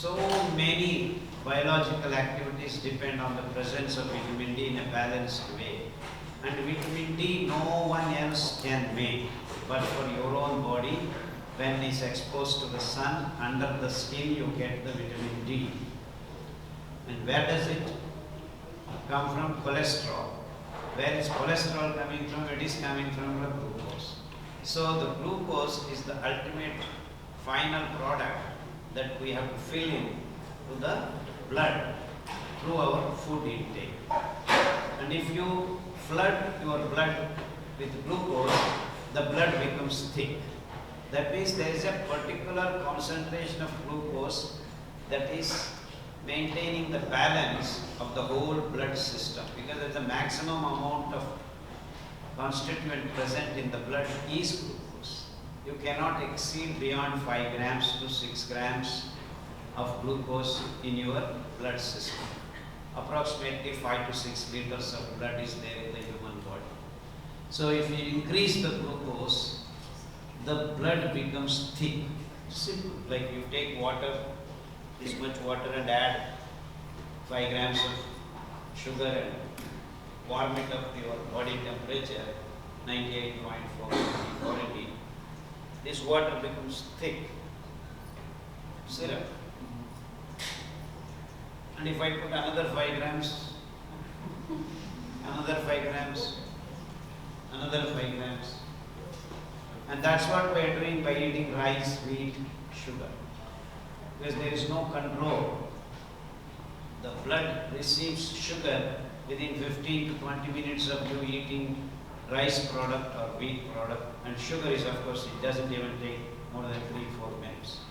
So many biological activities depend on the presence of vitamin D in a balanced way. And vitamin D no one else can make, but for your own body, when it's exposed to the sun, under the skin you get the vitamin D. And where does it come from? Cholesterol. Where is cholesterol coming from? It is coming from the glucose. So the glucose is the ultimate final product that we have to fill in to the blood through our food intake. And if you flood your blood with glucose, the blood becomes thick. That means there is a particular concentration of glucose that is maintaining the balance of the whole blood system, because the maximum amount of constituent present in the blood is glucose. You cannot exceed beyond 5 grams to 6 grams of glucose in your blood system. Approximately 5 to 6 liters of blood is there in the human body. So if you increase the glucose, the blood becomes thick. Simple. Like you take water, this much water, and add 5 grams of sugar and warm it up to your body temperature, 98.4 Fahrenheit. This water becomes thick syrup. And if I put another 5 grams, another 5 grams, another 5 grams, and that's what we are doing by eating rice, wheat, sugar. Because there is no control. The blood receives sugar within 15 to 20 minutes of you eating rice product or wheat product, and sugar is, of course, it doesn't even take more than 3-4 minutes.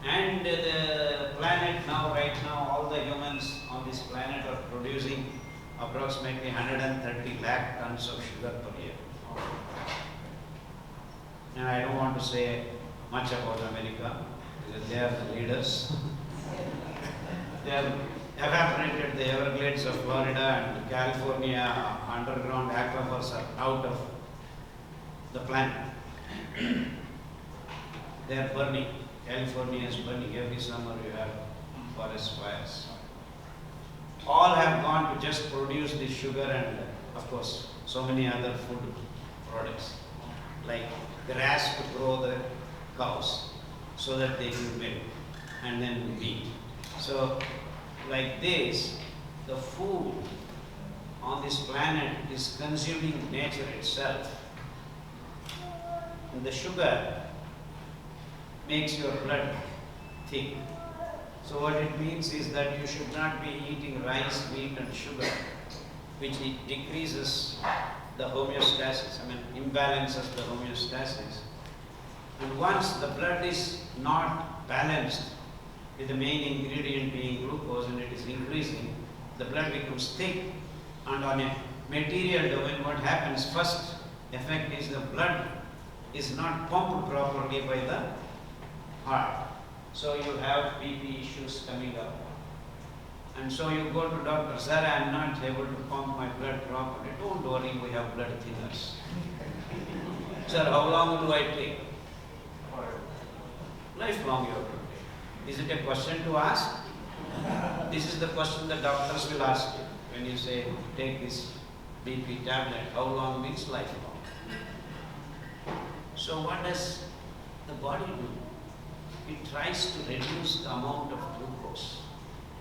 And the planet now, right now, all the humans on this planet are producing approximately 130 lakh tons of sugar per year. And I don't want to say much about America, because they are the leaders. They have evaporated the Everglades of Florida and California, underground aquifers are out of the planet. They are burning. California is burning. Every summer you have forest fires. All have gone to just produce this sugar and, of course, so many other food products, like grass to grow the cows so that they give milk and then meat. So, like this, the food on this planet is consuming nature itself. And the sugar makes your blood thick. So what it means is that you should not be eating rice, wheat and sugar, which it decreases the homeostasis, imbalances the homeostasis. And once the blood is not balanced with the main ingredient being glucose and it is increasing, the blood becomes thick, and on a material domain what happens, first effect is the blood is not pumped properly by the heart. So you have BP issues coming up. And so you go to doctor, sir, I am not able to pump my blood properly. Don't worry, we have blood thinners. Sir, how long do I take? Lifelong you have to take. Is it a question to ask? This is the question the doctors will ask you. When you say, take this BP tablet, how long means lifelong? So what does the body do? It tries to reduce the amount of glucose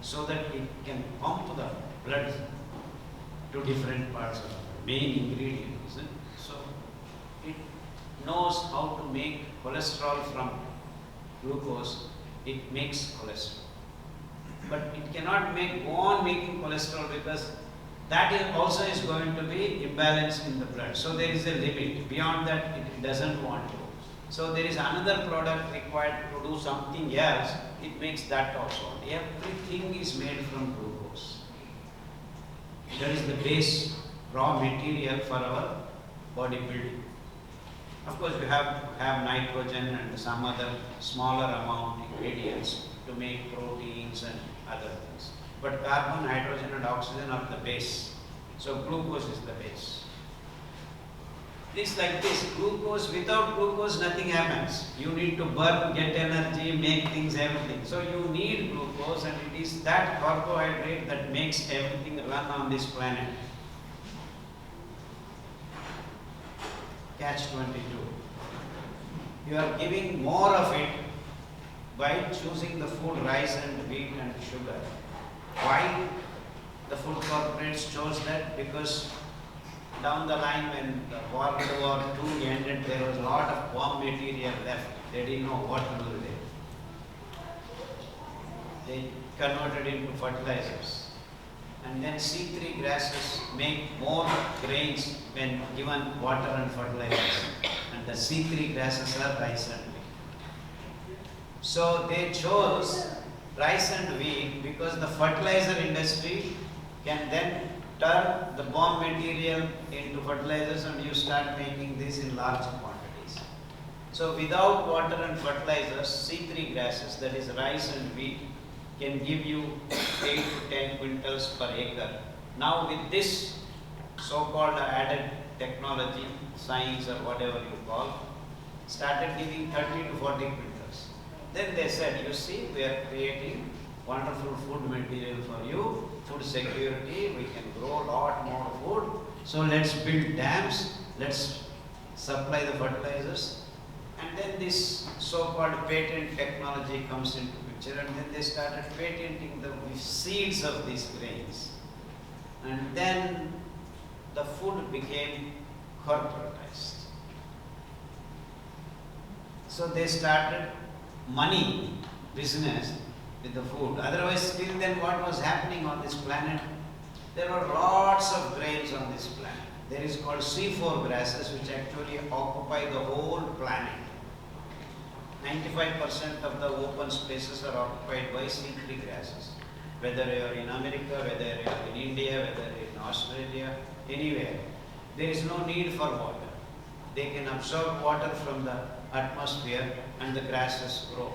so that it can pump the blood to different parts of the main ingredient, isn't it? So it knows how to make cholesterol from glucose. It makes cholesterol. But it cannot go on making cholesterol, because that also is going to be imbalanced in the blood. So there is a limit. Beyond that, it doesn't want to. So there is another product required to do something else. It makes that also. Everything is made from glucose. That is the base raw material for our bodybuilding. Of course, we have nitrogen and some other smaller amount ingredients to make proteins and other things. But carbon, nitrogen and oxygen are the base. So glucose is the base. It's like this, glucose, without glucose nothing happens. You need to burn, get energy, make things, everything. So you need goes, and it is that carbohydrate that makes everything run on this planet. Catch 22. You are giving more of it by choosing the food rice and wheat and sugar. Why the food corporates chose that? Because down the line when the World War II ended, there was a lot of bomb material left. They didn't know what to do with it. They converted into fertilizers. And then C3 grasses make more grains when given water and fertilizers. And the C3 grasses are rice and wheat. So they chose rice and wheat because the fertilizer industry can then turn the bomb material into fertilizers and you start making this in large quantities. So without water and fertilizers, C3 grasses, that is rice and wheat, can give you 8 to 10 quintals per acre. Now with this so-called added technology, science or whatever you call, started giving 30 to 40 quintals. Then they said, you see, we are creating wonderful food material for you, food security, we can grow a lot more food. So let's build dams, let's supply the fertilizers. And then this so-called patent technology comes into picture, and then they started patenting the seeds of these grains. And then the food became corporatized. So they started money business with the food. Otherwise, still then what was happening on this planet? There were lots of grains on this planet. There is called C4 grasses which actually occupy the whole planet. 95% of the open spaces are occupied by C3 grasses. Whether you are in America, whether you are in India, whether in Australia, anywhere. There is no need for water. They can absorb water from the atmosphere and the grasses grow.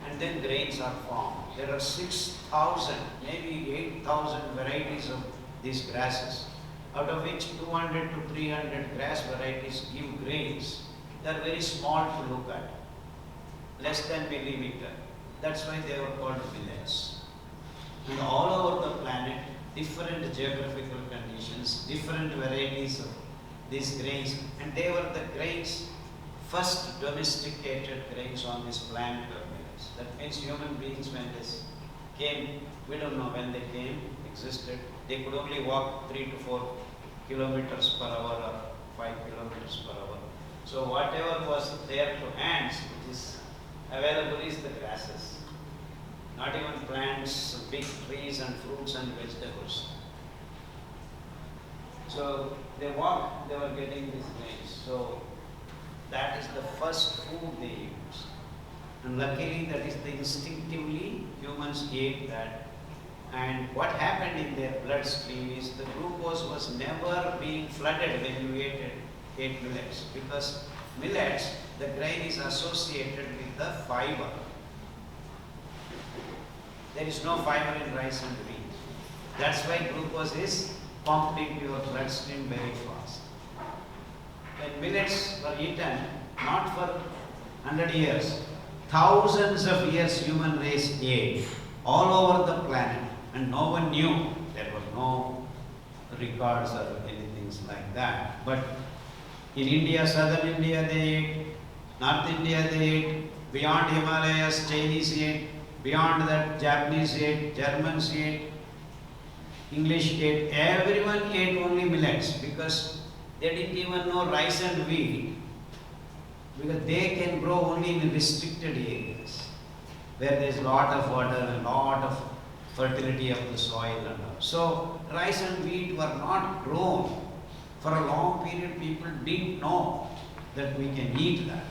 And then grains are formed. There are 6,000, maybe 8,000 varieties of these grasses, out of which 200 to 300 grass varieties give grains. They are very small to look at, less than millimeter. That's why they were called millets. And all over the planet, different geographical conditions, different varieties of these grains, and they were the grains, first domesticated grains on this planet of millets. That means human beings, when this came, we don't know when they came, existed, they could only walk 3 to 4 kilometers per hour or 5 kilometers per hour. So whatever was there to hands, which is available, is the grasses. Not even plants, big trees and fruits and vegetables. So they walked, they were getting these grains. So that is the first food they used. And luckily that is the instinctively humans ate that. And what happened in their bloodstream is the glucose was never being flooded when you ate millets, because millets, the grain is associated with the fiber. There is no fiber in rice and wheat. That's why glucose is pumped into your bloodstream very fast. When millets were eaten, not for 100 years, thousands of years human race ate all over the planet, and no one knew. There were no records or anything like that. But in India, southern India they ate, North India they ate, beyond Himalayas Chinese ate, beyond that Japanese ate, Germans ate, English ate, everyone ate only millets because they didn't even know rice and wheat, because they can grow only in restricted areas where there is lot of water and lot of fertility of the soil and all. So rice and wheat were not grown. For a long period, people didn't know that we can eat that.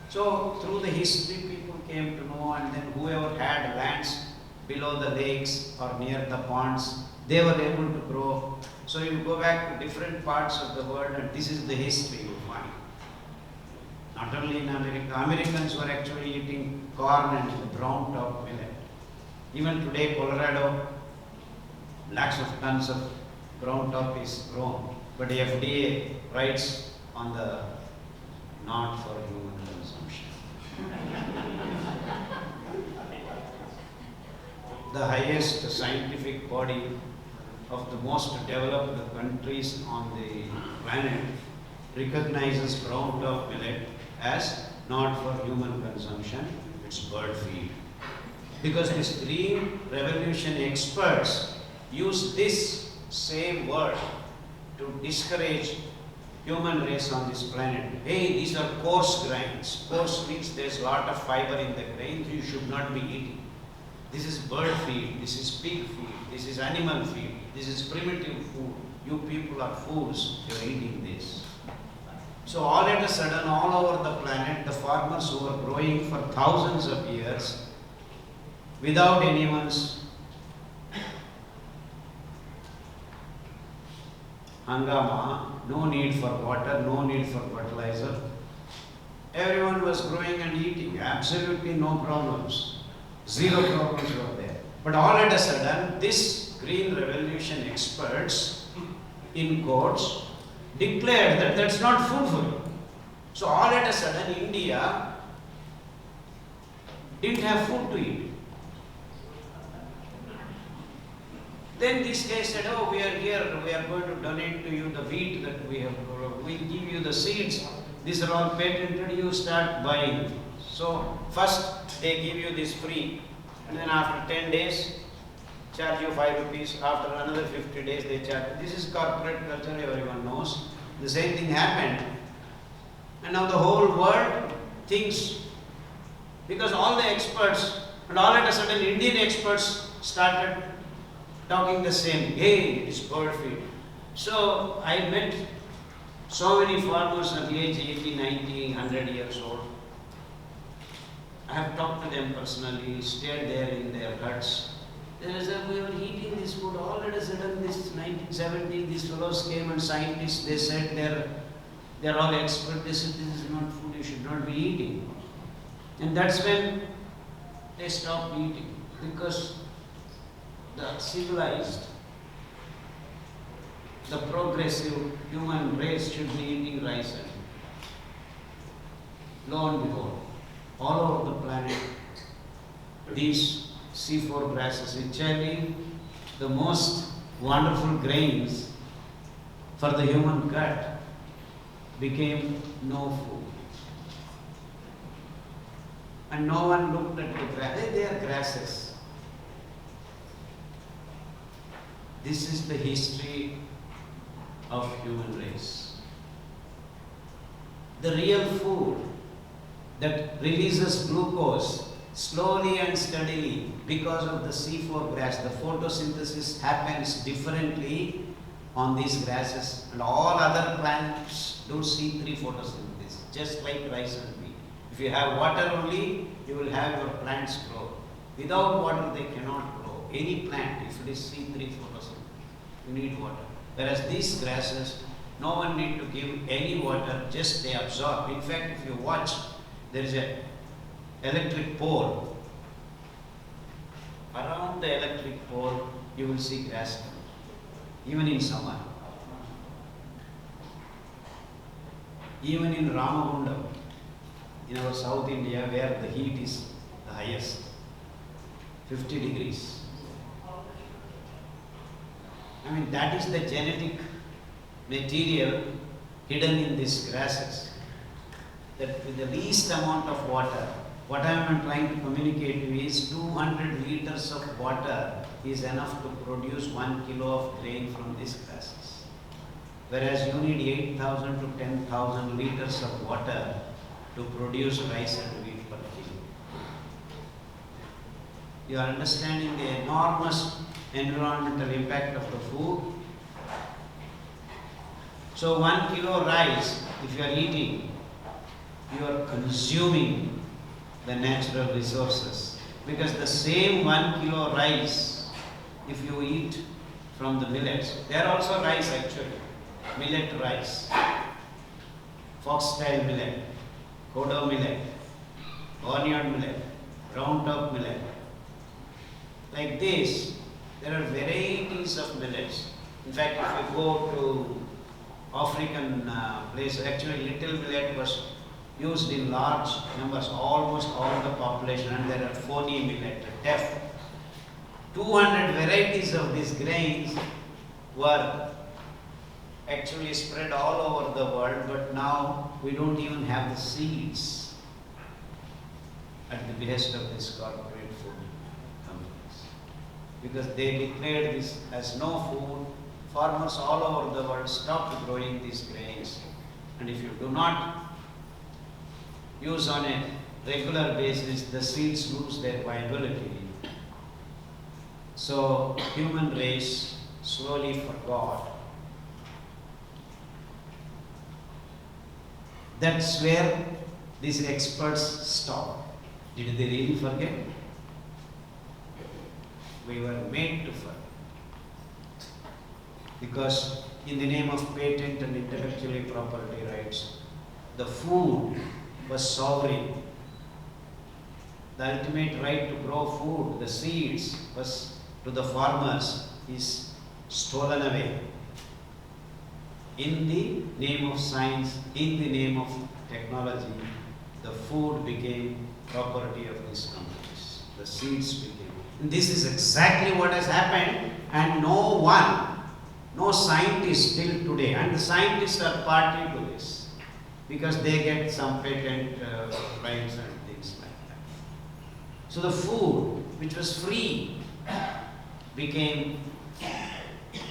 So through the history, people came to know, and then whoever had lands below the lakes or near the ponds, they were able to grow. So you go back to different parts of the world, and this is the history you find. Not only in America, Americans were actually eating corn and the brown top millet. Even today, Colorado, lakhs of tons of brown top is grown. But the FDA writes on the not for human consumption. the highest scientific body of the most developed countries on the planet recognizes brown top millet as not for human consumption, it's bird feed. Because these green revolution experts use this same word to discourage human race on this planet. Hey, these are coarse grains. Coarse means there's a lot of fiber in the grains you should not be eating. This is bird feed, this is pig feed, this is animal feed, this is primitive food. You people are fools, you're eating this. So all of a sudden, all over the planet, the farmers who are growing for thousands of years without anyone's hangama, no need for water, no need for fertilizer. Everyone was growing and eating, absolutely no problems. Zero problems were there. But all of a sudden, this green revolution experts, in quotes, declared that that's not food for you. So all of a sudden, India didn't have food to eat. Then this guy said, oh, we are here, we are going to donate to you the wheat that we have grown. We'll give you the seeds. These are all patented, you start buying. So first they give you this free, and then after 10 days, charge you 5 rupees. After another 50 days, they charge. This is corporate culture, everyone knows. The same thing happened. And now the whole world thinks, because all the experts, and all of a sudden Indian experts started talking the same, hey, it is bird feed. So I met so many farmers at the age 80, 90, 100 years old. I have talked to them personally, stayed there in their huts. They said, we were eating this food, all of a sudden this 1970, these fellows came and scientists, they said they're all experts, they said this is not food, you should not be eating. And that's when they stopped eating, because the civilized, the progressive human race should be eating rice. And lo and behold, all over the planet, these C4 grasses, which are the most wonderful grains for the human gut, became no food. And no one looked at the grass. They are grasses. This is the history of human race. The real food that releases glucose slowly and steadily because of the C4 grass. The photosynthesis happens differently on these grasses, and all other plants do C3 photosynthesis, just like rice and wheat. If you have water only, you will have your plants grow. Without water, they cannot grow. Any plant, if it is C3 photosynthesis, you need water. Whereas these grasses, no one need to give any water, just they absorb. In fact, if you watch, there is a electric pole. Around the electric pole, you will see grass, even in summer. Even in Ramagundam, in our South India, where the heat is the highest, 50 degrees. I mean, that is the genetic material hidden in these grasses. That with the least amount of water, what I am trying to communicate to you is 200 liters of water is enough to produce 1 kilo of grain from these grasses. Whereas you need 8,000 to 10,000 liters of water to produce rice and wheat per kilo. You are understanding the enormous environmental impact of the food. So 1 kilo rice, if you are eating, you are consuming the natural resources. Because the same 1 kilo rice, if you eat from the millets, they are also rice actually, millet rice, foxtail millet, kodo millet, onion millet, round top millet. Like this, there are varieties of millets. In fact, if you go to African places, actually little millet was used in large numbers, almost all the population, and there are phony millet, deaf 200 varieties of these grains were actually spread all over the world, but now we don't even have the seeds at the behest of this corporate food companies. Because they declared this as no food. Farmers all over the world stopped growing these grains. And if you do not use on a regular basis, the seeds lose their viability. So human race slowly forgot. That's where these experts stop. Did they really forget? We were made to forget. Because in the name of patent and intellectual property rights, the food was sovereign. The ultimate right to grow food, the seeds, was to the farmers, is stolen away. In the name of science, in the name of technology, the food became property of these companies. The seeds became. And this is exactly what has happened, and no scientist till today, and the scientists are party to this, because they get some patent rights and things like that. So the food, which was free, became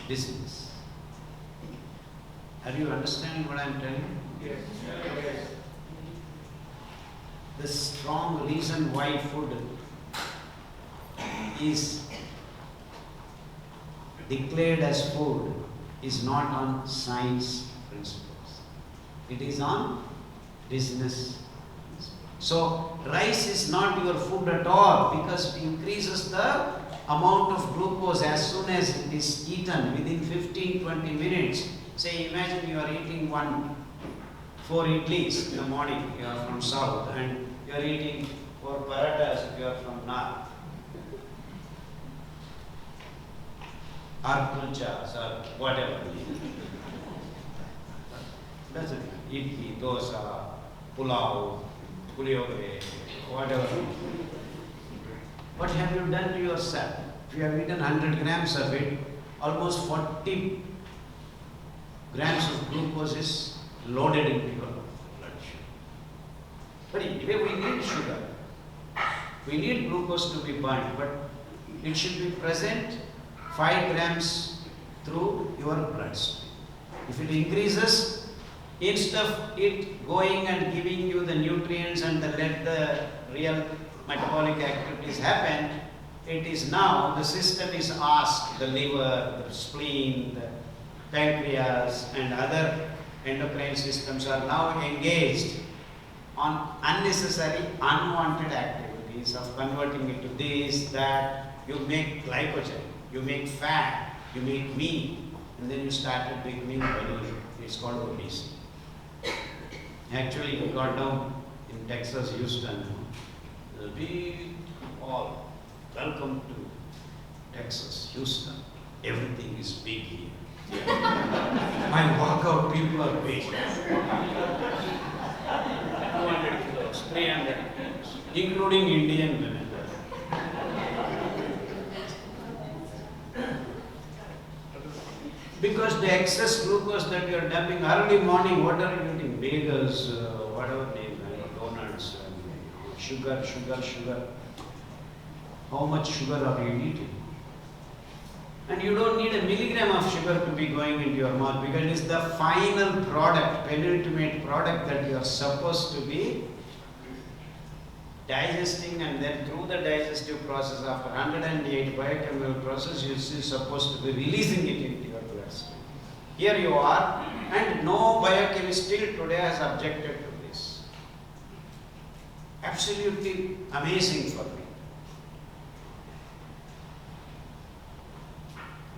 business. Are you understanding what I am telling you? Yes. Yes. The strong reason why food is declared as food is not on science principles. It is on business. So rice is not your food at all, because it increases the amount of glucose as soon as it is eaten within 15-20 minutes. Say, imagine you are eating 4 idlis in the morning, you are from south, and you are eating 4 parathas if you are from north. Or kulchas or whatever. Doesn't matter. Idli, dosa, pulao, puliyogre, whatever. What have you done to yourself? If you have eaten 100 grams of it, almost 40 grams of glucose is loaded into your bloodstream. But anyway, we need sugar. We need glucose to be burned, but it should be present 5 grams through your bloodstream. If it increases, instead of it going and giving you the nutrients and let the real metabolic activities happen, it is now, the system is asked, the liver, the spleen, the pancreas and other endocrine systems are now engaged on unnecessary, unwanted activities of converting it to this, that. You make glycogen, you make fat, you make meat, and then you started becoming very, it's called obesity. Actually, we got down in Texas, Houston, the big hall, welcome to Texas, Houston, everything is big here. My walkout people are big. 200 kilos, 300 kilos, including Indian women. Because the excess glucose that you are dumping early morning, what are you eating? Bagels, whatever name, donuts, sugar. How much sugar are you eating? And you don't need a milligram of sugar to be going into your mouth, because it is the final product, penultimate product that you are supposed to be digesting, and then through the digestive process, after 108 biochemical process, you are supposed to be releasing it into your bloodstream. Here you are, and no biochemist till today has objected to this. Absolutely amazing for me.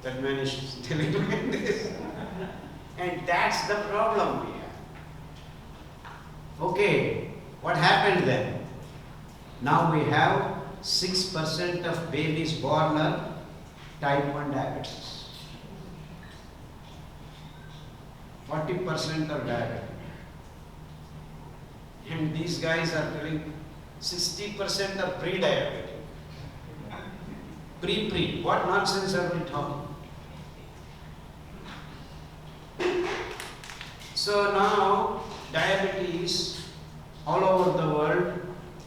That man is telling me this. And that's the problem we have. Okay, what happened then? Now we have 6% of babies born are type 1 diabetes. 40% are diabetic. And these guys are telling 60% are pre-diabetic. Pre. What nonsense are we talking? So now, diabetes all over the world,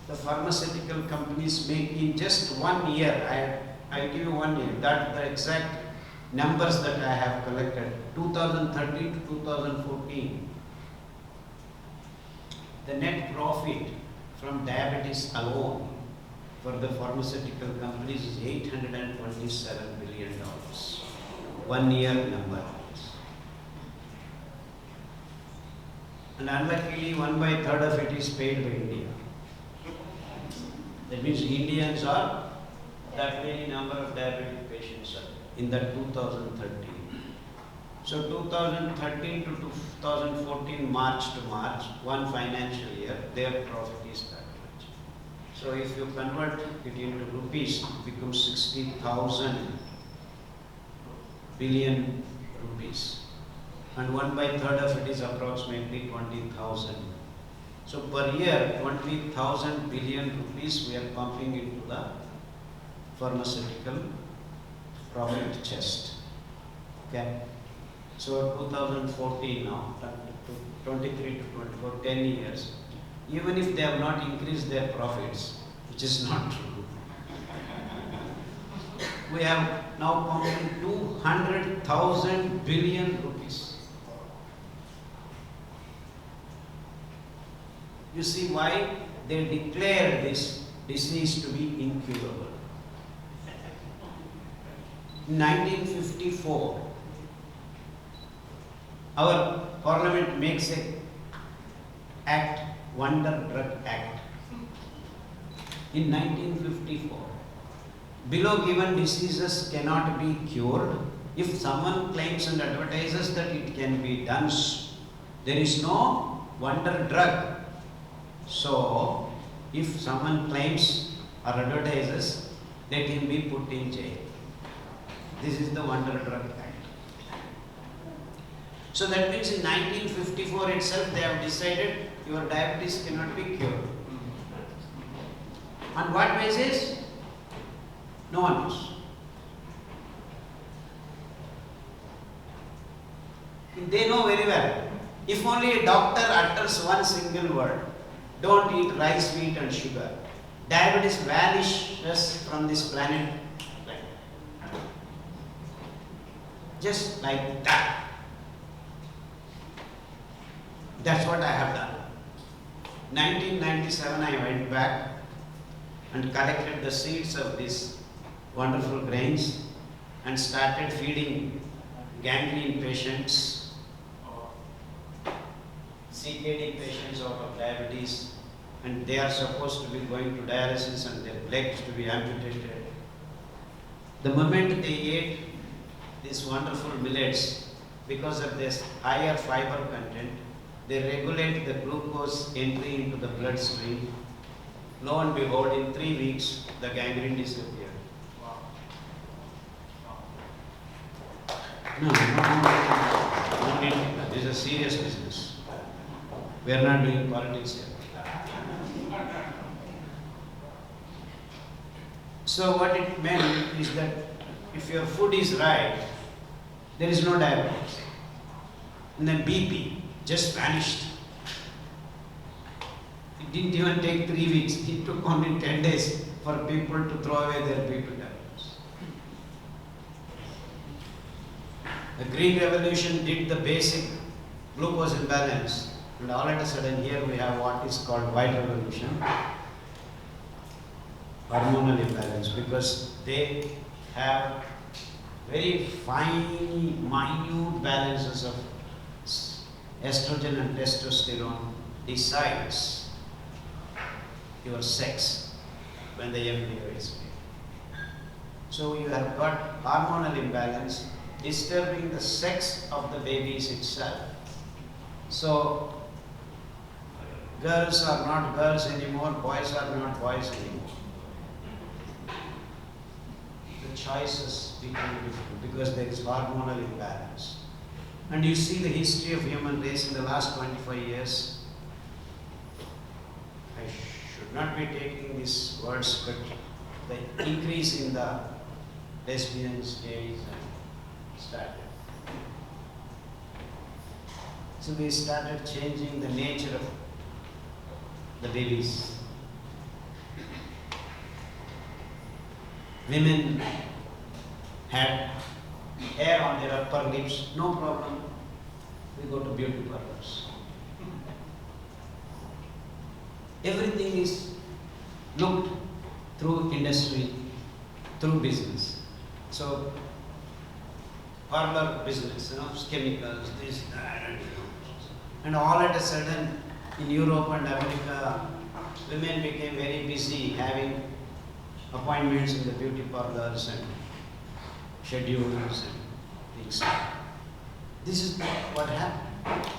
the pharmaceutical companies make in just 1 year, I'll give you 1 year, that the exact numbers that I have collected, 2013 to 2014, the net profit from diabetes alone for the pharmaceutical companies is $827 billion. 1 year number. And unluckily, 1/3 of it is paid by India. That means Indians are that many number of diabetic patients are in that 2013. So 2013 to 2014, March to March, one financial year, their profit is that much. So if you convert it into rupees, it becomes 60,000 billion rupees. And 1/3 of it is approximately 20,000. So per year, 20,000 billion rupees we are pumping into the pharmaceutical profit chest. Okay. So 2014 now, 23 to 24, 10 years. Even if they have not increased their profits, which is not true, we have now pumping 200,000 billion rupees. You see why they declared this disease to be incurable. In 1954, our parliament makes a act, Wonder Drug Act. In 1954, below given diseases cannot be cured. If someone claims and advertises that it can be done, there is no wonder drug. So, if someone claims or advertises, they can be put in jail. This is the Wonder Drug Act. So that means in 1954 itself they have decided your diabetes cannot be cured. On what basis? No one knows. They know very well. If only a doctor utters one single word, don't eat rice, wheat and sugar, diabetes vanishes from this planet. Just like that. That's what I have done. 1997 I went back and collected the seeds of these wonderful grains and started feeding gangrene patients, CKD patients out of diabetes, and they are supposed to be going to dialysis and their legs to be amputated. The moment they ate these wonderful millets, because of this higher fiber content, they regulate the glucose entry into the bloodstream. Lo and behold, in 3 weeks, the gangrene disappeared. No, this is a serious business. We are not doing politics here. So what it meant is that if your food is right, there is no diabetes. And then BP just vanished. It didn't even take 3 weeks. It took only 10 days for people to throw away their BP tablets. The Green Revolution did the basic glucose imbalance. And all of a sudden here we have what is called White Revolution, hormonal imbalance, because they have very fine, minute balances of estrogen and testosterone decides your sex when the embryo is made. So you have got hormonal imbalance disturbing the sex of the babies itself. So girls are not girls anymore, boys are not boys anymore. The choices become different because there is hormonal imbalance. And you see the history of human race in the last 25 years. I should not be taking these words, but the increase in the lesbians, gays, and started. So we started changing the nature of the babies. Women had hair on their upper lips, no problem. We go to beauty parlors. Everything is looked through industry, through business. So, parlor business, chemicals, this, that, and all at a sudden in Europe and America, women became very busy having appointments in the beauty parlors and schedules and things. This is what happened.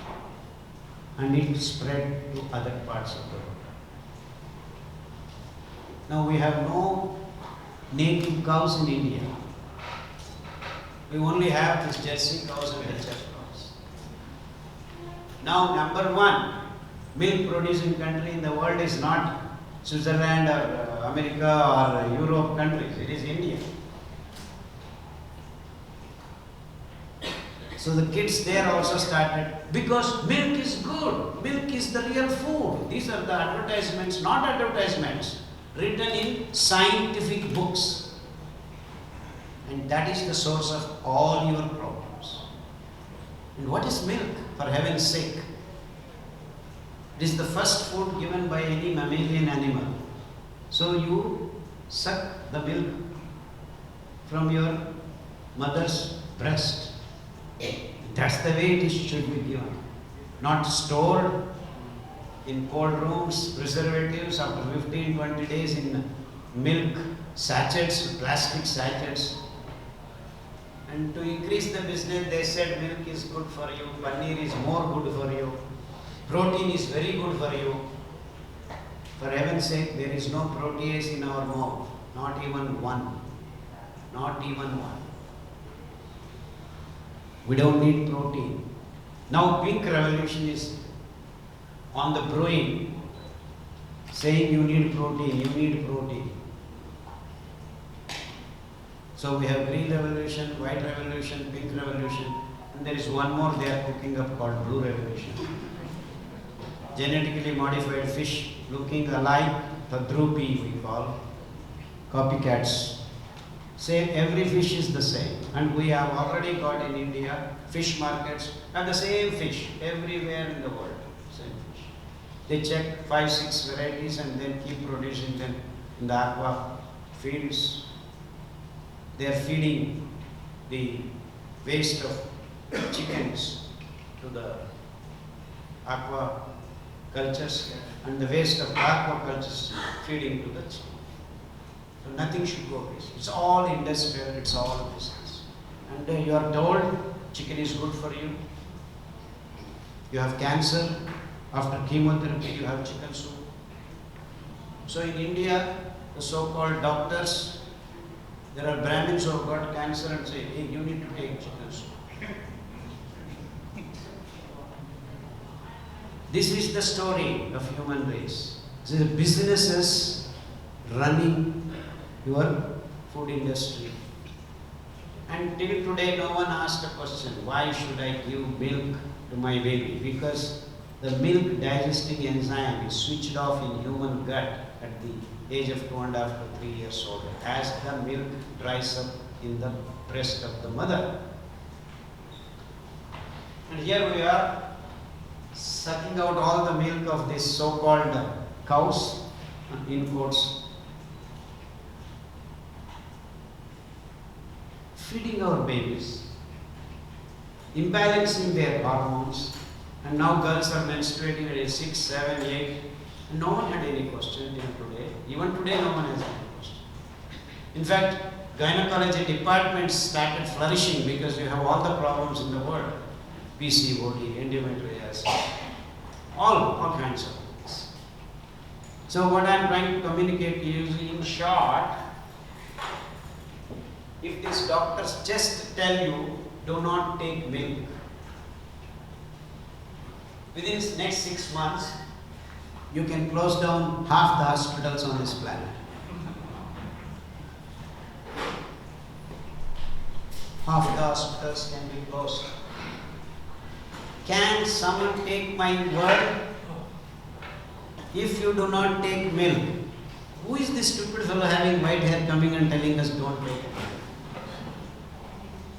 And it spread to other parts of the world. Now we have no native cows in India. We only have these Jersey cows and HF cows. Now number one milk producing country in the world is not Switzerland or America or Europe countries, it is India. So the kids there also started, because milk is good, milk is the real food. These are the advertisements, not advertisements, written in scientific books. And that is the source of all your problems. And what is milk, for heaven's sake? It is the first food given by any mammalian animal. So you suck the milk from your mother's breast. That's the way it should be given. Not stored in cold rooms, preservatives after 15-20 days in milk sachets, plastic sachets. And to increase the business, they said milk is good for you, paneer is more good for you, protein is very good for you. For heaven's sake, there is no protease in our mouth, not even one. Not even one. We don't need protein. Now pink revolution is on the brewing, saying you need protein, you need protein. So we have green revolution, white revolution, pink revolution, and there is one more they are cooking up called blue revolution. Genetically modified fish looking alike, tadrupi we call, copycats. Say every fish is the same, and we have already got in India fish markets and the same fish everywhere in the world, same fish. They check 5-6 varieties and then keep producing them in the aqua fields. They are feeding the waste of chickens to the aqua cultures, and the waste of aqua cultures feeding to the chicken. So nothing should go waste. It's all industrial, it's all business. And you are told chicken is good for you. You have cancer, after chemotherapy you have chicken soup. So in India, the so-called doctors, there are Brahmins who have got cancer and say, hey, you need to take chicken soup. This is the story of human race. So the businesses running your food industry. And till today no one asked a question, why should I give milk to my baby? Because the milk digesting enzyme is switched off in human gut at the age of 2.5 to 3 years old, as the milk dries up in the breast of the mother. And here we are sucking out all the milk of these so-called cows, in quotes, feeding our babies, imbalancing their hormones, and now girls are menstruating at age 6, 7, 8. And no one had any question till today. Even today, no one has any question. In fact, gynecology departments started flourishing because you have all the problems in the world. PCOD, endometriosis, all kinds of things. So what I am trying to communicate to you is, in short, if these doctors just tell you, do not take milk, within the next 6 months, you can close down half the hospitals on this planet. half the hospitals can be closed. Can someone take my word? If you do not take milk, who is this stupid fellow having white hair coming and telling us don't take it?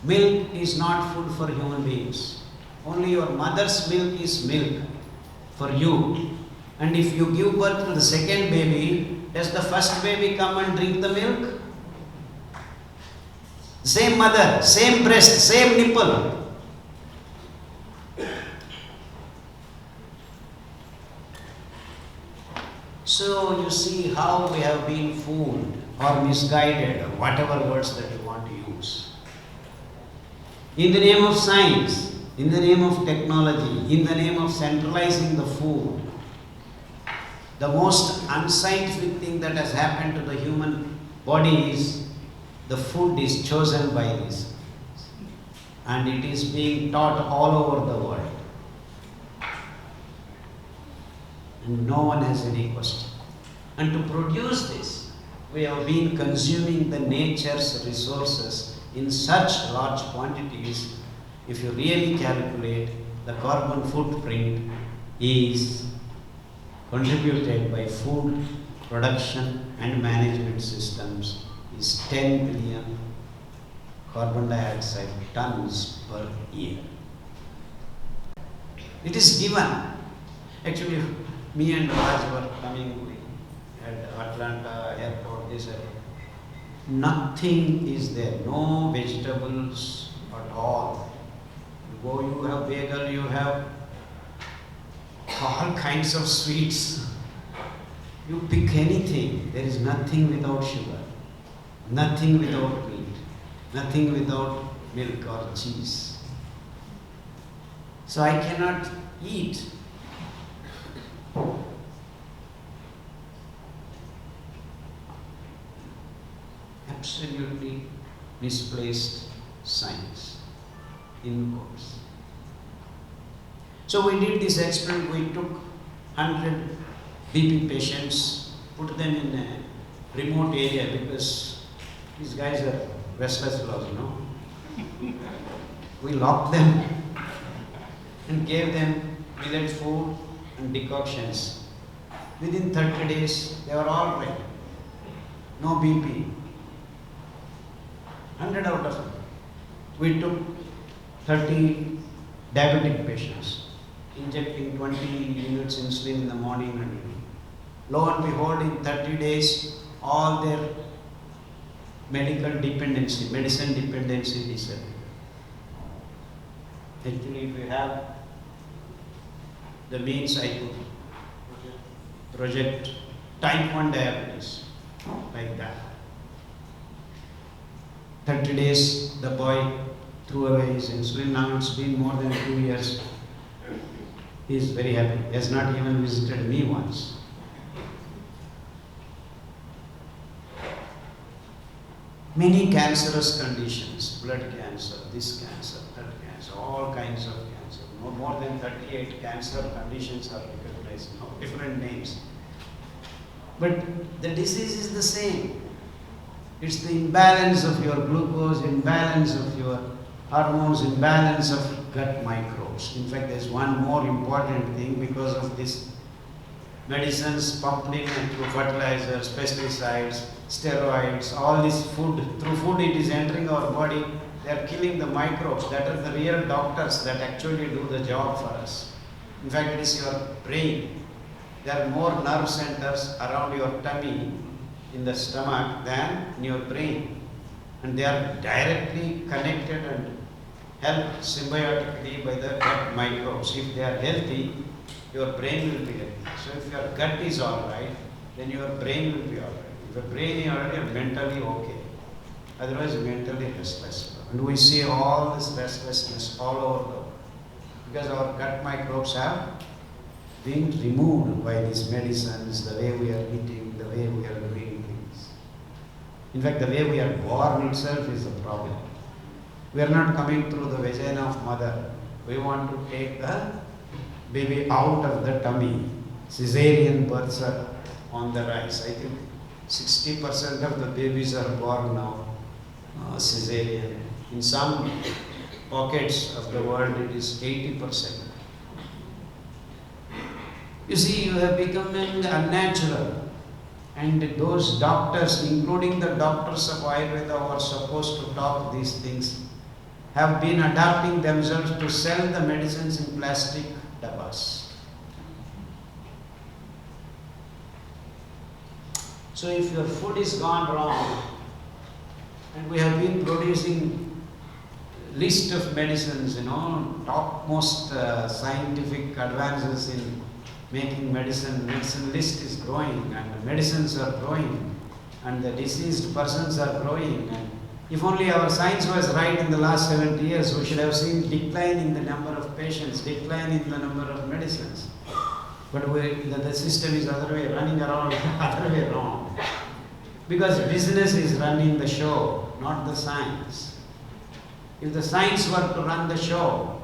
Milk is not food for human beings. Only your mother's milk is milk for you. And if you give birth to the second baby, does the first baby come and drink the milk? Same mother, same breast, same nipple. So you see how we have been fooled or misguided, or whatever words that you want to use. In the name of science, in the name of technology, in the name of centralizing the food, the most unscientific thing that has happened to the human body is the food is chosen by this. And it is being taught all over the world. And no one has any question. And to produce this, we have been consuming the nature's resources in such large quantities. If you really calculate, the carbon footprint is contributed by food production and management systems is 10 billion carbon dioxide tons per year. It is given. Actually, me and Raj were coming at Atlanta airport. They said, nothing is there, no vegetables at all. You go, you have bagel, you have all kinds of sweets. You pick anything, there is nothing without sugar, nothing without meat, nothing without milk or cheese. So I cannot eat. Absolutely misplaced science in quotes. So we did this experiment. We took 100 BP patients, put them in a remote area because these guys are restless fellows, you know. We locked them and gave them millet food and decoctions. Within 30 days, they were all right. No BP. 100 out of them. We took 30 diabetic patients, injecting 20 units insulin in the morning and evening. Lo and behold, in 30 days, all their medical dependency, medicine dependency disappeared. Actually, if you have the means, I could project type 1 diabetes like that. 30 days, the boy threw away his insulin. Now it's been more than 2 years. He is very happy. He has not even visited me once. Many cancerous conditions, blood cancer, this cancer, that cancer, all kinds of cancer. No more than 38 cancer conditions are recognized now, different names. But the disease is the same. It's the imbalance of your glucose, imbalance of your hormones, imbalance of gut microbes. In fact, there's one more important thing because of this medicines pumped in through fertilizers, pesticides, steroids, all this food, through food it is entering our body, they are killing the microbes that are the real doctors that actually do the job for us. In fact, it is your brain. There are more nerve centers around your tummy in the stomach than in your brain. And they are directly connected and helped symbiotically by the gut microbes. If they are healthy, your brain will be healthy. So if your gut is all right, then your brain will be all right. If your brain is all right, you are mentally okay. Otherwise, mentally restless. And we see all this restlessness all over the world. Because our gut microbes have been removed by these medicines, the way we are eating, the way we are doing things. In fact, the way we are born itself is a problem. We are not coming through the vagina of mother. We want to take the baby out of the tummy. Caesarean births are on the rise. I think 60% of the babies are born now cesarean. In some pockets of the world, it is 80%. You see, you have become unnatural. And those doctors, including the doctors of Ayurveda who are supposed to talk these things, have been adapting themselves to sell the medicines in plastic dabbas. So if your food is gone wrong, and we have been producing list of medicines, topmost scientific advances in making medicine list is growing, and medicines are growing, and the diseased persons are growing. And if only our science was right in the last 70 years, we should have seen decline in the number of patients, decline in the number of medicines. But the system is other way, running around other way wrong. Because business is running the show, not the science. If the science were to run the show,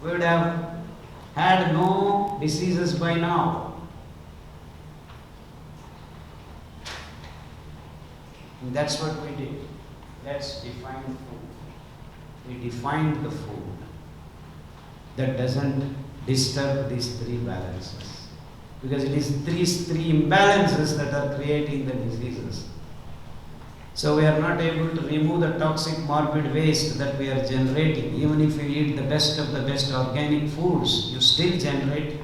we would have had no diseases by now. And that's what we did. Let's define food. We defined the food that doesn't disturb these three balances. Because it is these three imbalances that are creating the diseases. So we are not able to remove the toxic morbid waste that we are generating. Even if you eat the best of the best organic foods, you still generate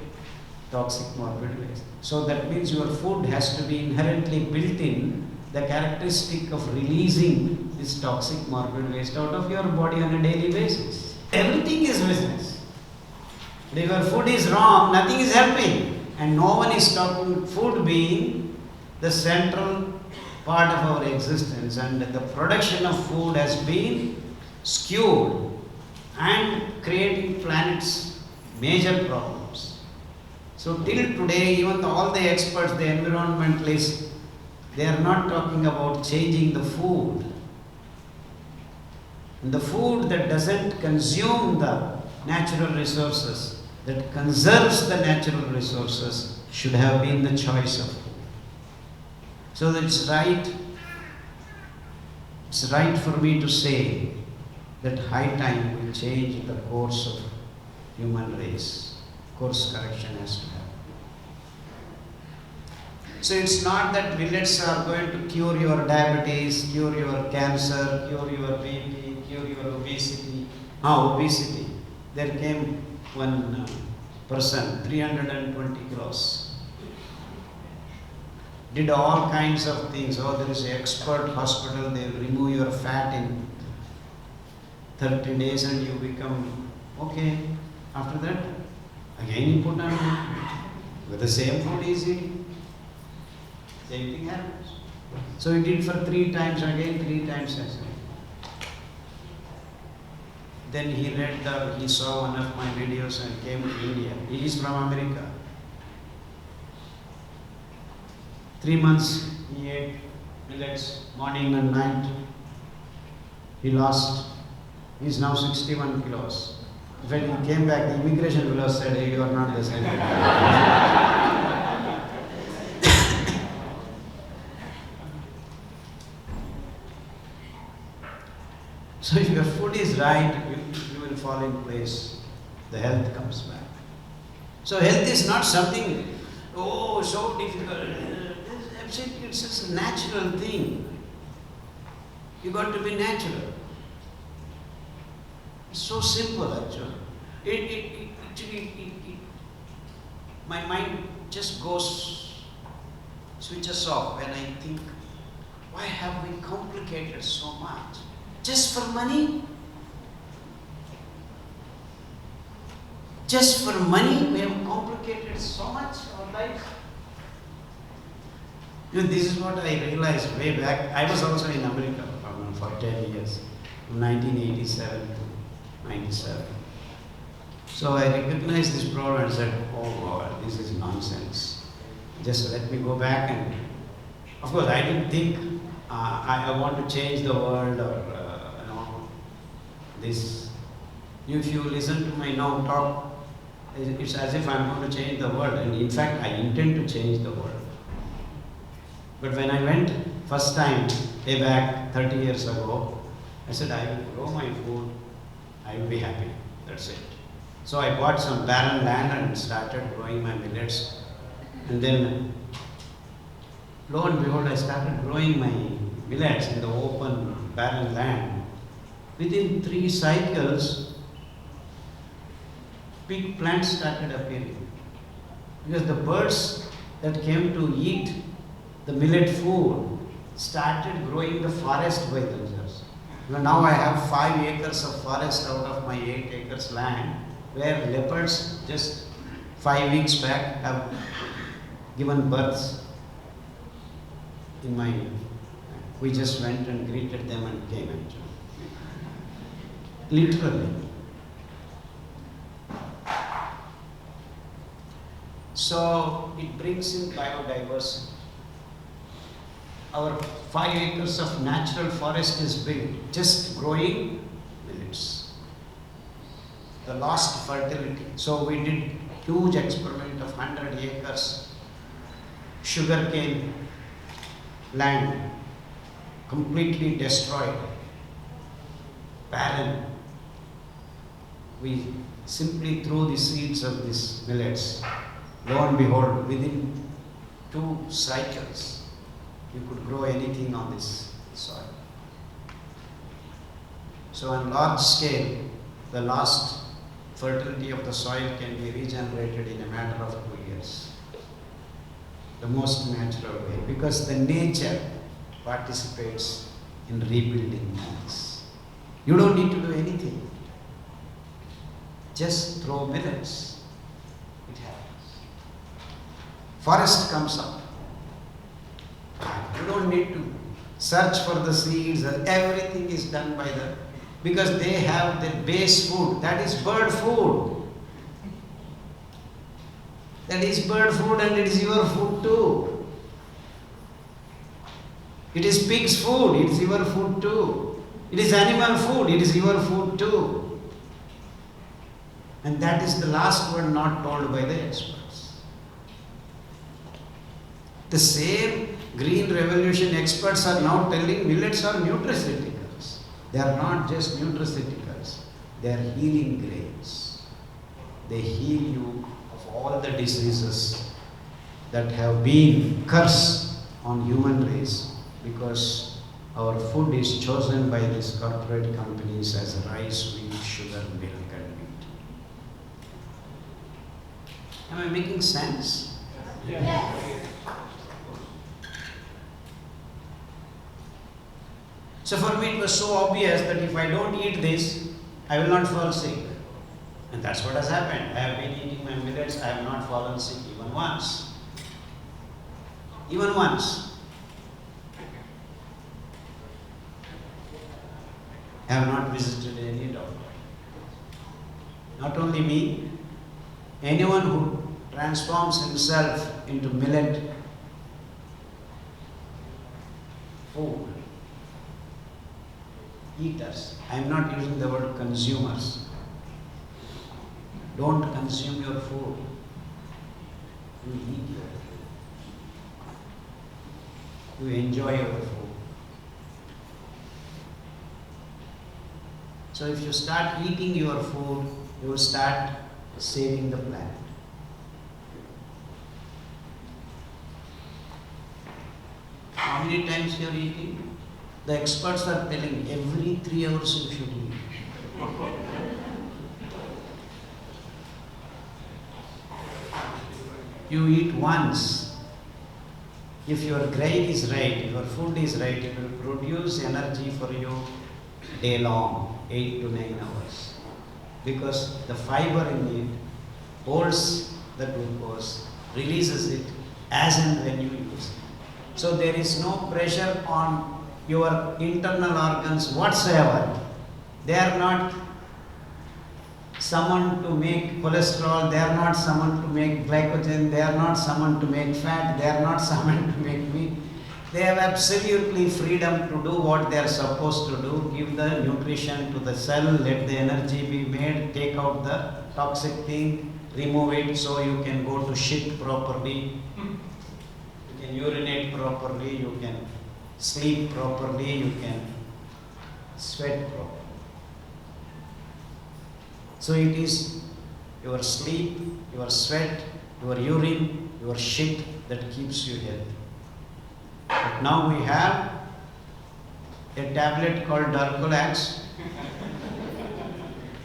toxic morbid waste. So that means your food has to be inherently built in the characteristic of releasing this toxic morbid waste out of your body on a daily basis. Everything is business. But if your food is wrong, nothing is helping. And no one is talking food being the central part of our existence, and the production of food has been skewed and creating planet's major problems. So till today, even all the experts, the environmentalists, they are not talking about changing the food. And the food that doesn't consume the natural resources, that conserves the natural resources, should have been the choice of food. So that it's right for me to say that high time will change the course of human race. Course correction has to happen. So it's not that millets are going to cure your diabetes, cure your cancer, cure your BP, cure your obesity. Obesity. There came one person, 320 kilos. Did all kinds of things. There is an expert hospital, they will remove your fat in 30 days and you become okay. After that, again you put on with the same food easy. Same thing happens. So he did for 3 times again, 3 times as well. Then he saw one of my videos and came to India. He is from America. 3 months he ate millets morning and night. He lost. He is now 61 kilos. In fact, he came back, the immigration fellow said, hey, you are not the same. So if your food is right, you will fall in place. The health comes back. So health is not something, so difficult. It's just a natural thing. You got to be natural. It's so simple actually. My mind just switches off when I think, why have we complicated so much? Just for money? Just for money we have complicated so much our life? This is what I realized way back. I was also in America for 10 years, from 1987 to 97. So I recognized this problem and said, oh God, this is nonsense. Just let me go back and, of course, I didn't think I want to change the world or, this. If you listen to my now talk, it's as if I'm going to change the world. And in fact, I intend to change the world. But when I went first time, way back 30 years ago, I said, I will grow my food, I will be happy. That's it. So I bought some barren land and started growing my millets. And then, lo and behold, I started growing my millets in the open, barren land. Within 3 cycles, big plants started appearing. Because the birds that came to eat the millet food started growing the forest by themselves. Now I have 5 acres of forest out of my 8 acres land, where leopards just 5 weeks back have given birth in my. We just went and greeted them and came and literally. So it brings in biodiversity. Our 5 acres of natural forest is big, just growing millets. The lost fertility. So we did huge experiment of 100 acres, sugarcane land, completely destroyed, barren. We simply threw the seeds of these millets. Lo and behold, within 2 cycles, you could grow anything on this soil. So on large scale, the lost fertility of the soil can be regenerated in a matter of 2 years. The most natural way, because the nature participates in rebuilding things. You don't need to do anything. Just throw millets. It happens. Forest comes up. You don't need to search for the seeds, and everything is done by the, because they have their base food, that is bird food. That is bird food and it is your food too. It is pig's food, it is your food too. It is animal food, it is your food too. And that is the last word not told by the experts. The same Green Revolution experts are now telling millets are nutraceuticals. They are not just nutraceuticals, they are healing grains. They heal you of all the diseases that have been cursed on human race, because our food is chosen by these corporate companies as rice, wheat, sugar, milk and meat. Am I making sense? Yes. So for me it was so obvious that if I don't eat this, I will not fall sick. And that's what has happened. I have been eating my millets, I have not fallen sick even once. Even once. I have not visited any doctor. Not only me, anyone who transforms himself into millet food, eaters. I am not using the word consumers. Don't consume your food. You eat your food. You enjoy your food. So if you start eating your food, you will start saving the planet. How many times you are eating? The experts are telling every 3 hours you should eat. You eat once. If your grain is right, your food is right, it will produce energy for you day long, 8 to 9 hours. Because the fiber in it holds the glucose, releases it as and when you use it. So there is no pressure on your internal organs whatsoever. They are not summoned to make cholesterol, they are not summoned to make glycogen, they are not summoned to make fat, they are not summoned to make meat. They have absolutely freedom to do what they are supposed to do, give the nutrition to the cell, let the energy be made, take out the toxic thing, remove it so you can go to shit properly, you can urinate properly, you can sleep properly, you can sweat properly. So it is your sleep, your sweat, your urine, your shit that keeps you healthy. But now we have a tablet called Darkolax,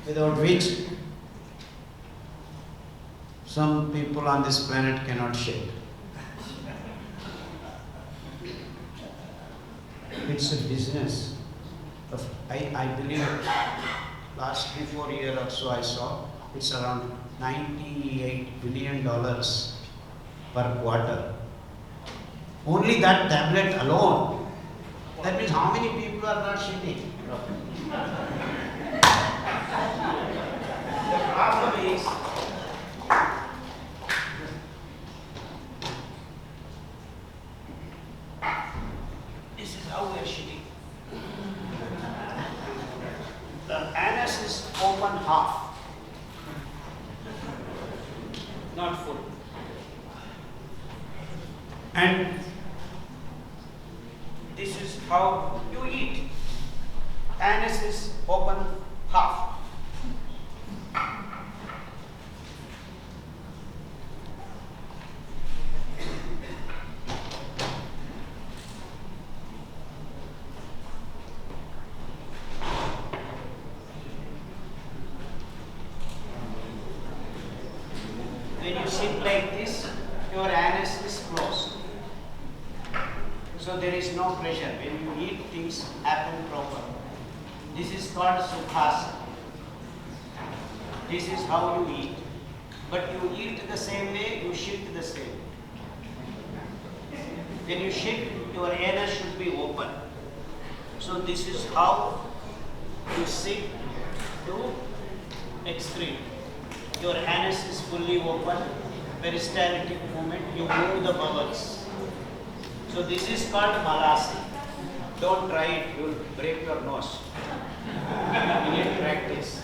without which some people on this planet cannot shit. It's a business of, I believe, last 3-4 years or so I saw, it's around $98 billion per quarter. Only that tablet alone. That means how many people are not shitting? The problem is, this is how we are shitting. The anus is open half, not full. And this is how you eat. Anus is open half. When you sit like this, your anus is closed. So there is no pressure. When you eat, things happen properly. This is called sukhasana. This is how you eat. But you eat the same way, you shit the same way. When you shit, your anus should be open. So this is how you sit to extreme. Your anus is fully open, peristaltic movement, you move the bowels. So this is called malasana. Don't try it, you will break your nose. You need practice.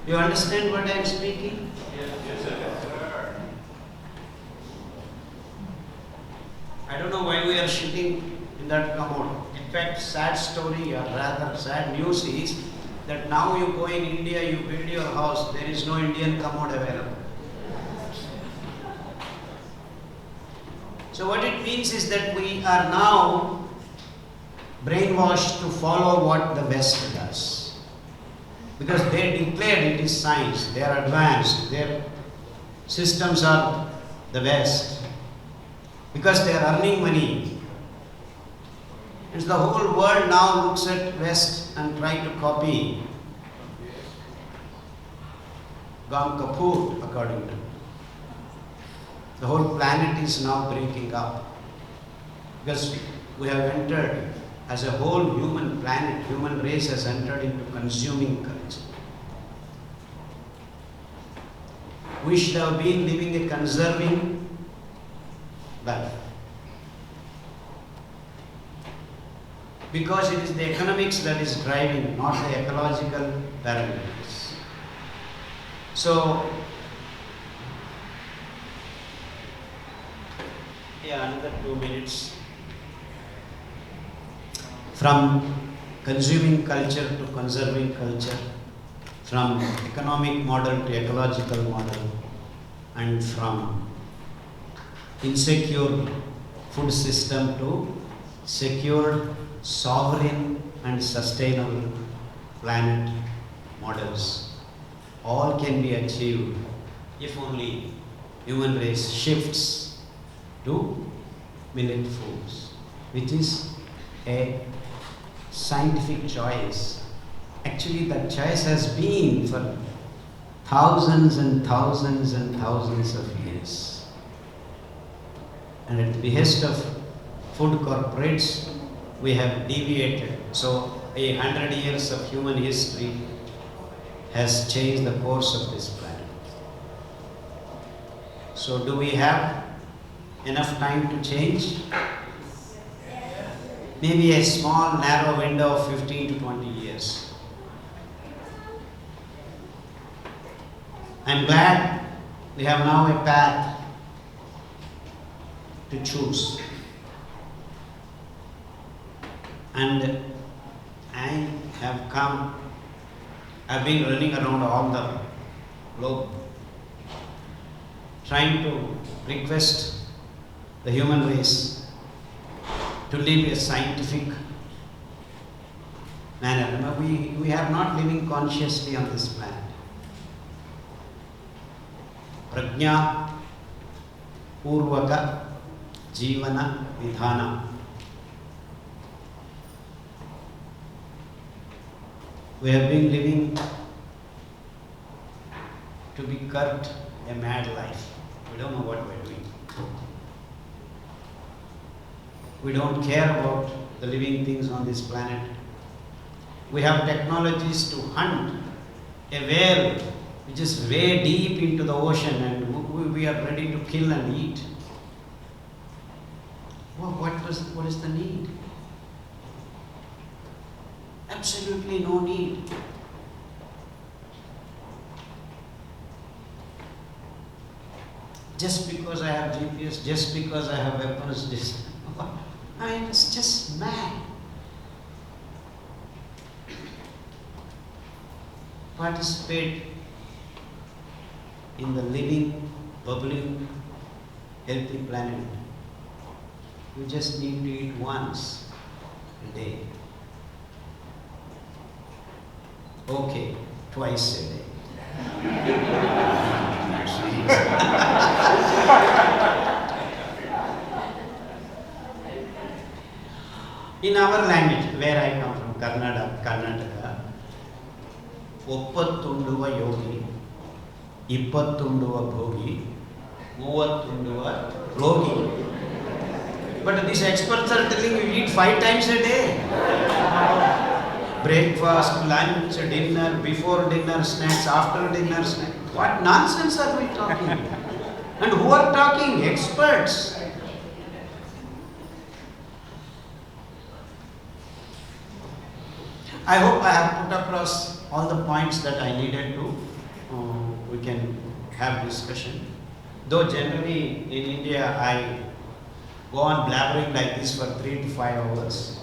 You understand what I am speaking? Yes, sir. I don't know why we are shitting in that commode. In fact, sad story or rather sad news is that now you go in India, you build your house, there is no Indian commode available. So what it means is that we are now brainwashed to follow what the West does. Because they declared it is science, they are advanced, their systems are the West. Because they are earning money. And the whole world now looks at West and try to copy. Gone kaput, according to. The whole planet is now breaking up. Because we have entered, as a whole human planet, human race has entered into consuming culture. We should have been living a conserving life. Because it is the economics that is driving, not the ecological parameters. So, yeah, another 2 minutes. From consuming culture to conserving culture, from economic model to ecological model, and from insecure food system to secured, sovereign and sustainable planet models. All can be achieved if only human race shifts to millet foods, which is a scientific choice. Actually, that choice has been for thousands and thousands and thousands of years. And at the behest of food corporates, we have deviated. So 100 years of human history has changed the course of this planet. So do we have enough time to change? Maybe a small narrow window of 15 to 20 years. I'm glad we have now a path to choose. And I've been running around all the globe trying to request the human race to live a scientific manner. We are not living consciously on this planet. Prajna Purvaka Jivana Vidhana. We have been living to be curbed a mad life. We don't know what we're doing. We don't care about the living things on this planet. We have technologies to hunt a whale which is way deep into the ocean, and we are ready to kill and eat. Well, what is the need? Absolutely no need. Just because I have GPS, just because I have weapons, it's just mad. Participate in the living, bubbling, healthy planet. You just need to eat once a day. Okay, twice a day. In our language, where I come from, Karnataka, Oppattunduva yogi, Ippattunduva bhogi, Muvattunduva rogi. But these experts are telling you eat 5 times a day. Breakfast, lunch, dinner, before dinner snacks, after dinner snacks. What nonsense are we talking? And who are talking? Experts. I hope I have put across all the points that I needed to. We can have discussion. Though generally in India I go on blabbering like this for 3 to 5 hours.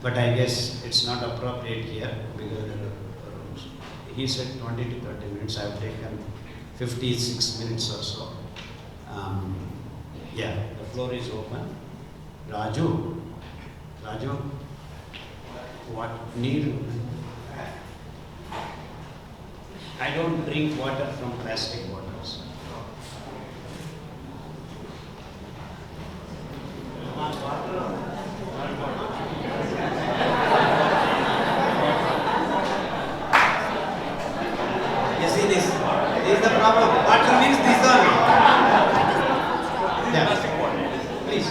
But I guess it's not appropriate here because he said 20 to 30 minutes. I've taken 56 minutes or so. Yeah, the floor is open. Raju, what need? I don't drink water from plastic bottles. You see this? This is the problem. Water means this only. Yeah. Please.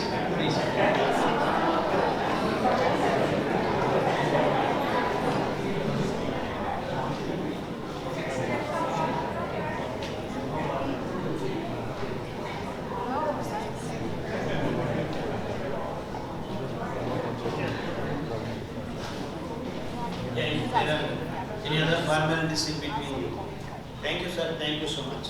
Any other formalities in between you? Thank you, sir. Thank you so much.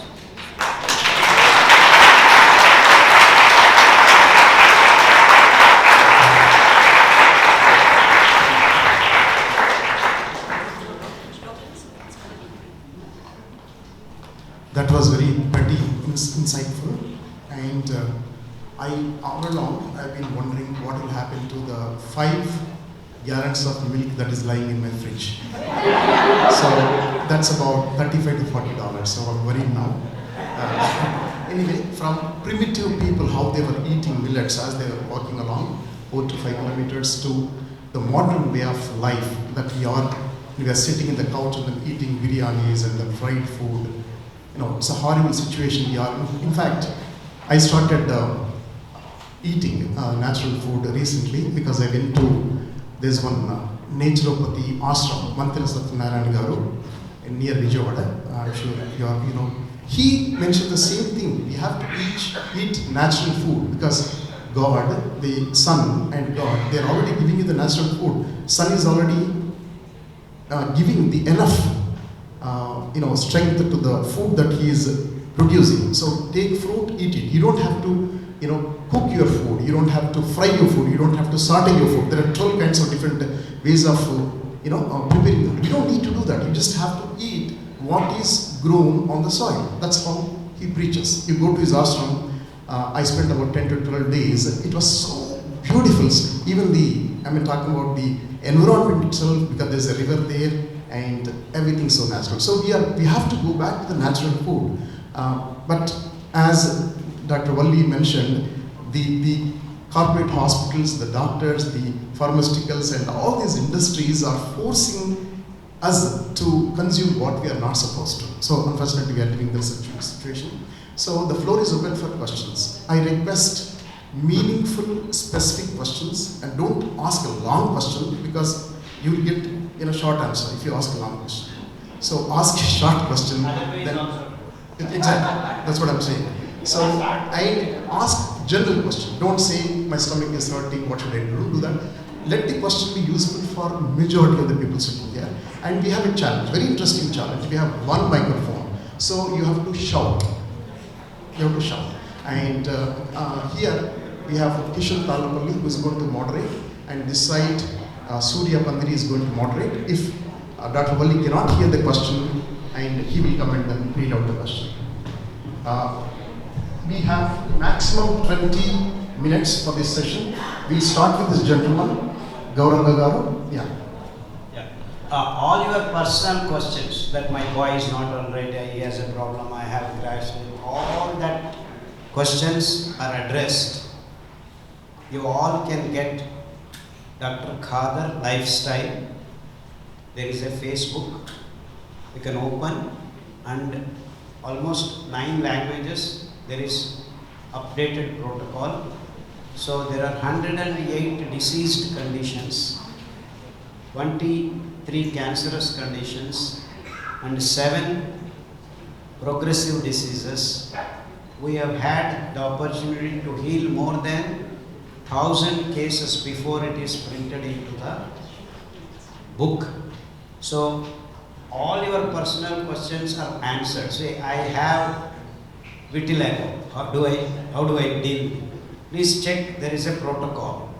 That was pretty insightful, and all along I've been wondering what will happen to the 5 gallons of milk that is lying in my fridge. So that's about $35 to $40. So I'm worried now. Anyway, from primitive people, how they were eating millets as they were walking along 4 to 5 kilometers, to the modern way of life that we are sitting in the couch and then eating biryanis and then fried food. It's a horrible situation we are in. In fact, I started eating natural food recently because I went to this one naturopathy ashram, Manthila Satyanarayana Garu, near Vijayawada. I'm sure he mentioned the same thing. We have to eat natural food because God, the Sun and God, they are already giving you the natural food. Sun is already giving the enough strength to the food that he is producing. So take fruit, eat it. You don't have to, cook your food. You don't have to fry your food. You don't have to saute your food. There are 12 kinds of different ways of, preparing food. You don't need to do that. You just have to eat what is grown on the soil. That's how he preaches. You go to his ashram. I spent about 10 to 12 days. It was so beautiful. Even talking about the environment itself, because there's a river there and everything's so natural. So we have to go back to the natural food. But as Dr. Vali mentioned, the corporate hospitals, the doctors, the pharmaceuticals, and all these industries are forcing us to consume what we are not supposed to. So unfortunately, we are living this situation. So the floor is open for questions. I request meaningful, specific questions, and don't ask a long question because you will get a short answer if you ask a long question. So ask a short question. Exactly, that's what I'm saying. So I ask general question. Don't say my stomach is hurting. What should I do? Don't do that. Let the question be useful for majority of the people sitting here. And we have a challenge, very interesting challenge. We have one microphone, so you have to shout. You have to shout. And here we have Kishan Talapalli who is going to moderate, and this side Surya Pandiri is going to moderate. If Dr. Vali cannot hear the question, and he will come and then read out the question. We have maximum 20 minutes for this session. We'll start with this gentleman, Gaurav Garu. Yeah. All your personal questions, that my boy is not all right, he has a problem, I have crashed, all that questions are addressed. You all can get Dr. Khadar Lifestyle. There is a Facebook you can open, and almost 9 languages there is updated protocol. So there are 108 diseased conditions, 23 cancerous conditions, and 7 progressive diseases. We have had the opportunity to heal more than 1,000 cases before it is printed into the book. So all your personal questions are answered. Say, I have vitiligo. How do I deal? Please check, there is a protocol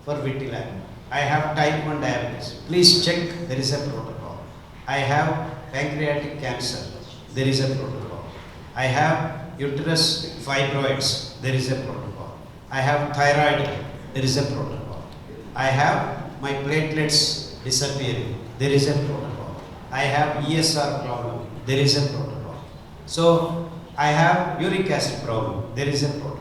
for vitiligo. I have type 1 diabetes. Please check, there is a protocol. I have pancreatic cancer. There is a protocol. I have uterus fibroids. There is a protocol. I have thyroid. There is a protocol. I have my platelets disappearing. There is a protocol. I have ESR problem. There is a protocol. So I have uric acid problem. There is a protocol.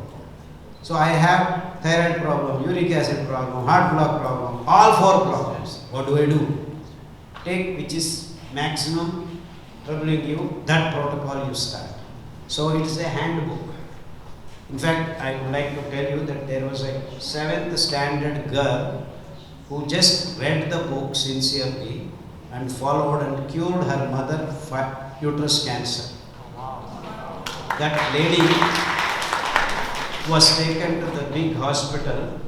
So I have thyroid problem, uric acid problem, heart block problem, all 4 problems. What do I do? Take which is maximum troubling you, that protocol you start. So it is a handbook. In fact, I would like to tell you that there was a 7th standard girl who just read the book sincerely and followed and cured her mother uterus cancer. That lady was taken to the big hospital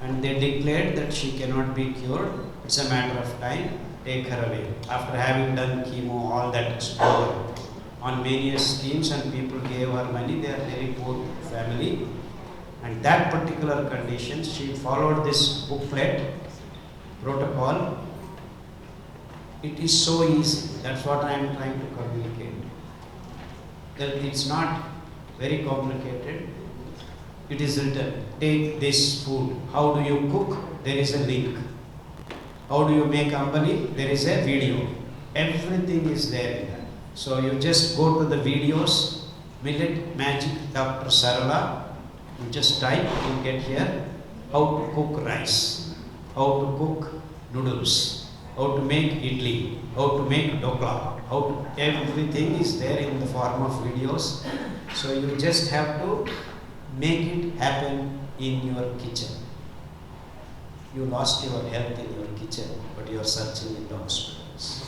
and they declared that she cannot be cured. It's a matter of time. Take her away. After having done chemo, all that is over. On various schemes, and people gave her money. They are very poor family. And that particular condition, she followed this booklet, protocol. It is so easy. That's what I am trying to communicate. That it's not very complicated. It is written, take this food. How do you cook? There is a link. How do you make ambani? There is a video. Everything is there in that. So you just go to the videos, Millet Magic Dr. Sarala. You just type, you get here, how to cook rice, how to cook noodles, how to make idli, how to make dokla, everything is there in the form of videos. So you just have to make it happen in your kitchen. You lost your health in your kitchen, but you are searching in the hospitals.